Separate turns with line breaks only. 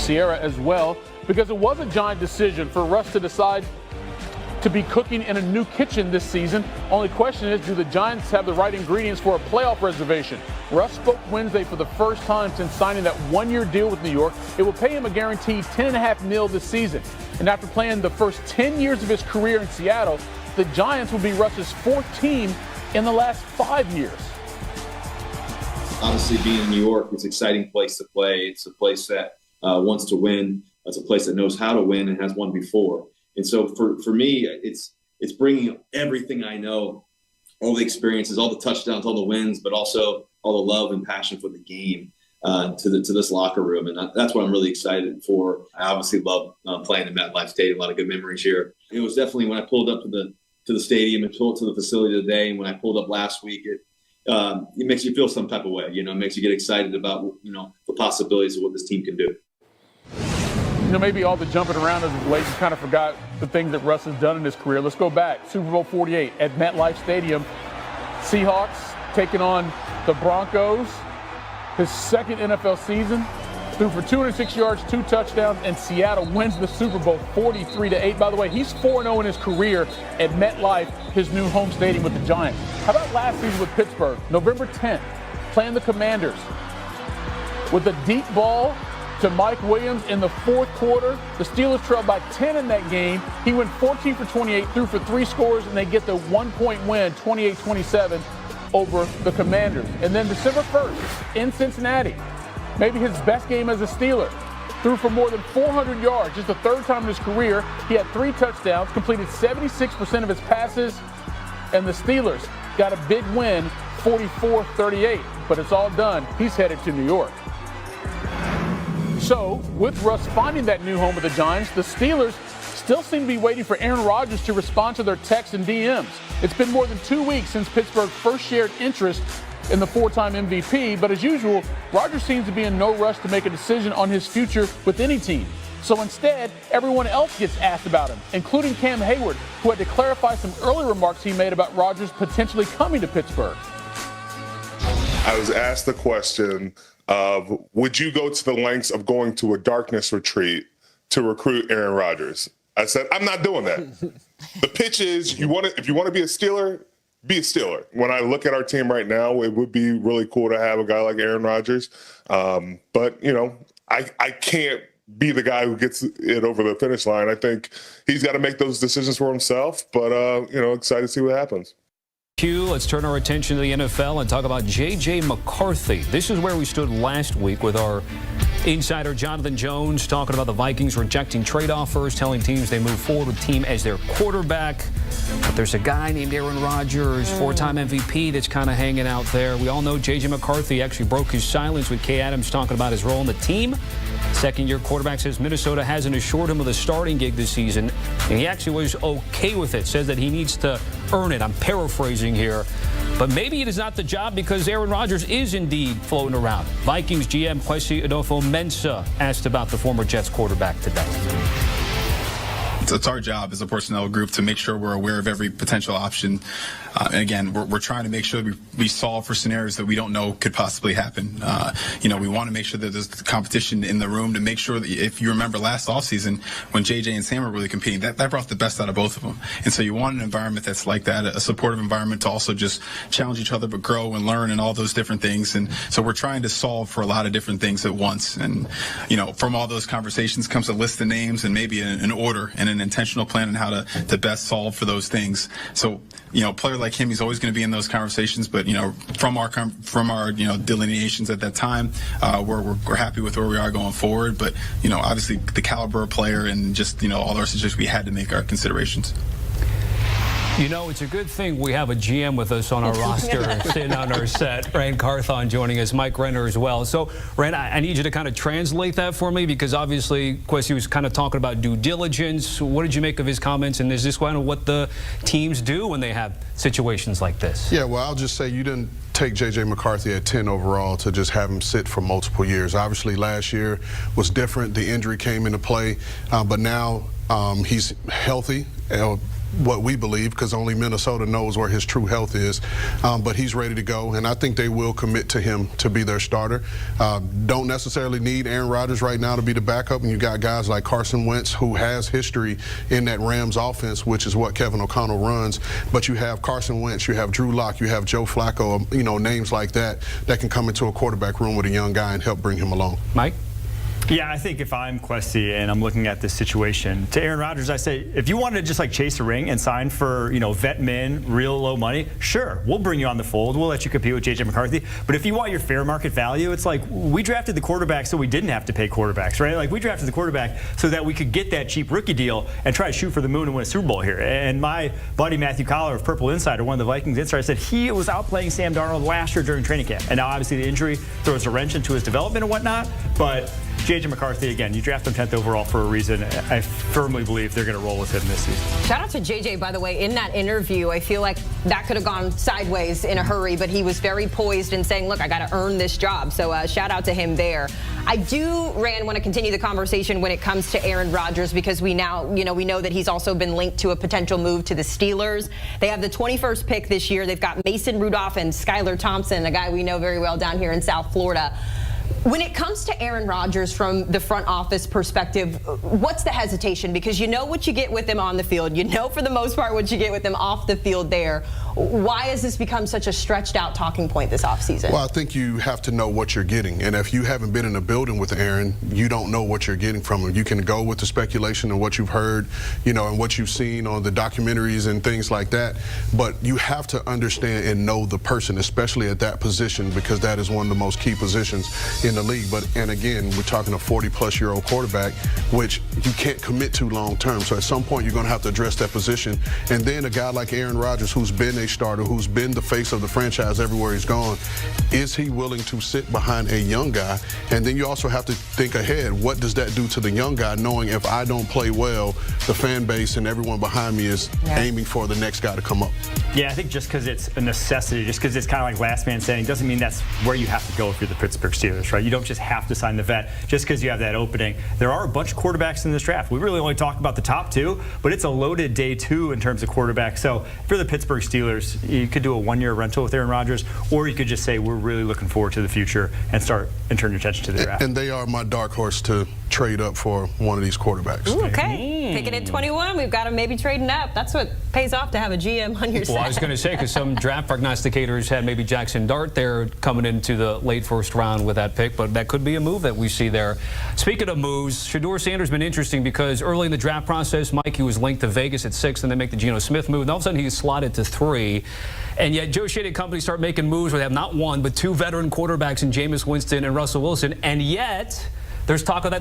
Sierra as well, because it was a Giant decision for Russ to decide to be cooking in a new kitchen this season. Only question is, do the Giants have the right ingredients for a playoff reservation? Russ spoke Wednesday for the first time since signing that one-year deal with New York. It will pay him a guaranteed $10.5 million this season. And after playing the first 10 years of his career in Seattle, the Giants will be Russ's fourth team in the last 5 years.
Obviously, being in New York, it's an exciting place to play. It's a place that wants to win. It's a place that knows how to win and has won before. And so for me, it's bringing everything I know, all the experiences, all the touchdowns, all the wins, but also all the love and passion for the game to this locker room. And that's what I'm really excited for. I obviously love playing in MetLife Stadium. A lot of good memories here. It was definitely when I pulled up to the stadium and pulled to the facility today, and when I pulled up last week, it makes you feel some type of way. It makes you get excited about the possibilities of what this team can do.
Maybe all the jumping around as of late, you kind of forgot the things that Russ has done in his career. Let's go back. Super Bowl 48 at MetLife Stadium. Seahawks taking on the Broncos. His second NFL season. Threw for 206 yards, 2 touchdowns, and Seattle wins the Super Bowl 43-8. By the way, he's 4-0 in his career at MetLife, his new home stadium with the Giants. How about last season with Pittsburgh? November 10th, playing the Commanders. With a deep ball to Mike Williams in the fourth quarter. The Steelers trailed by 10 in that game. He went 14 for 28, threw for 3 scores, and they get the 1-point win, 28-27, over the Commanders. And then December 1st in Cincinnati, maybe his best game as a Steeler. Threw for more than 400 yards, just the third time in his career. He had 3 touchdowns, completed 76% of his passes, and the Steelers got a big win, 44-38. But it's all done. He's headed to New York. So, with Russ finding that new home with the Giants, the Steelers still seem to be waiting for Aaron Rodgers to respond to their texts and DMs. It's been more than 2 weeks since Pittsburgh first shared interest in the 4-time MVP, but as usual, Rodgers seems to be in no rush to make a decision on his future with any team. So instead, everyone else gets asked about him, including Cam Hayward, who had to clarify some early remarks he made about Rodgers potentially coming to Pittsburgh.
I was asked the question of, would you go to the lengths of going to a darkness retreat to recruit Aaron Rodgers? I said, I'm not doing that. The pitch is, if you want to be a Steeler, be a Steeler. When I look at our team right now, it would be really cool to have a guy like Aaron Rodgers. But, I can't be the guy who gets it over the finish line. I think he's got to make those decisions for himself. But, excited to see what happens.
Let's turn our attention to the NFL and talk about J.J. McCarthy. This is where we stood last week with our insider Jonathan Jones talking about the Vikings rejecting trade offers, telling teams they move forward with team as their quarterback. But there's a guy named Aaron Rodgers, 4-time MVP, that's kind of hanging out there. We all know J.J. McCarthy actually broke his silence with Kay Adams talking about his role in the team. Second-year quarterback says Minnesota hasn't assured him of the starting gig this season, and he actually was okay with it, says that he needs to earn it. I'm paraphrasing here. But maybe it is not the job because Aaron Rodgers is indeed floating around. Vikings GM Kwesi Adolfo-Mensah asked about the former Jets quarterback today.
It's our job as a personnel group to make sure we're aware of every potential option. And again, we're trying to make sure we solve for scenarios that we don't know could possibly happen. We want to make sure that there's competition in the room to make sure that, if you remember last offseason when JJ and Sam were really competing, that brought the best out of both of them. And so you want an environment that's like that, a supportive environment to also just challenge each other but grow and learn and all those different things. And so we're trying to solve for a lot of different things at once. And, from all those conversations comes a list of names and maybe an order and an intentional plan on how to best solve for those things. So, a player like him, he's always going to be in those conversations. But, from our delineations at that time, we're happy with where we are going forward. But, obviously the caliber of player and just, all our situations, we had to make our considerations.
It's a good thing we have a GM with us on our roster sitting on our set. Rand Carthon joining us, Mike Renner as well. So, Rand, I need you to kind of translate that for me because obviously Kwesi was kind of talking about due diligence. What did you make of his comments? And is this kind of what the teams do when they have situations like this?
Yeah, well, I'll just say you didn't take J.J. McCarthy at 10 overall to just have him sit for multiple years. Obviously, last year was different. The injury came into play, but now he's healthy. what we believe, because only Minnesota knows where his true health is. But he's ready to go, and I think they will commit to him to be their starter. Don't necessarily need Aaron Rodgers right now to be the backup, and you got guys like Carson Wentz, who has history in that Rams offense, which is what Kevin O'Connell runs. But you have Carson Wentz, you have Drew Lock, you have Joe Flacco, names like that can come into a quarterback room with a young guy and help bring him along.
Mike?
Yeah, I think if I'm Questy and I'm looking at this situation, to Aaron Rodgers, I say, if you wanted to just like chase a ring and sign for, vet min, real low money, sure, we'll bring you on the fold. We'll let you compete with J.J. McCarthy. But if you want your fair market value, it's like we drafted the quarterback so we didn't have to pay quarterbacks, right? Like we drafted the quarterback so that we could get that cheap rookie deal and try to shoot for the moon and win a Super Bowl here. And my buddy Matthew Collar of Purple Insider, one of the Vikings insiders, said he was outplaying Sam Darnold last year during training camp. And now obviously the injury throws a wrench into his development and whatnot. But J.J. McCarthy, again, you draft him 10th overall for a reason. I firmly believe they're going to roll with him this season.
Shout out to J.J., by the way. In that interview, I feel like that could have gone sideways in a hurry, but he was very poised in saying, look, I got to earn this job. So shout out to him there. I do, Rand, want to continue the conversation when it comes to Aaron Rodgers, because we now, we know that he's also been linked to a potential move to the Steelers. They have the 21st pick this year. They've got Mason Rudolph and Skylar Thompson, a guy we know very well down here in South Florida. When it comes to Aaron Rodgers from the front office perspective, what's the hesitation? Because you know what you get with him on the field. You know for the most part what you get with him off the field there. Why has this become such a stretched out talking point this offseason?
Well, I think you have to know what you're getting. And if you haven't been in a building with Aaron, you don't know what you're getting from him. You can go with the speculation and what you've heard, and what you've seen on the documentaries and things like that. But you have to understand and know the person, especially at that position, because that is one of the most key positions in the league. And again, we're talking a 40-plus-year-old quarterback, which you can't commit to long term. So at some point, you're going to have to address that position. And then a guy like Aaron Rodgers, who's been a starter, who's been the face of the franchise everywhere he's gone, is he willing to sit behind a young guy? And then you also have to think ahead. What does that do to the young guy, knowing if I don't play well, the fan base and everyone behind me is aiming for the next guy to come up?
Yeah, I think just because it's a necessity, just because it's kind of like last man standing, doesn't mean that's where you have to go if you're the Pittsburgh Steelers, right? You don't just have to sign the vet just because you have that opening. There are a bunch of quarterbacks in this draft. We really only talk about the top two, but it's a loaded day two in terms of quarterbacks. So if you're the Pittsburgh Steelers, you could do a one-year rental with Aaron Rodgers, or you could just say we're really looking forward to the future and turn your attention to the draft.
And they are my dark horse to trade up for one of these quarterbacks.
Ooh, okay. Picking at 21, we've got him maybe trading up. That's what pays off to have a GM on your side.
Well, I was going to say, because some draft prognosticators had maybe Jackson Dart there coming into the late first round with that pick, but that could be a move that we see there. Speaking of moves, Shedeur Sanders has been interesting because early in the draft process, Mike, he was linked to Vegas at 6 and then make the Geno Smith move, and all of a sudden he's slotted to 3. And yet Joe Shea and company start making moves where they have not one, but 2 veteran quarterbacks in Jameis Winston and Russell Wilson, and yet there's talk of that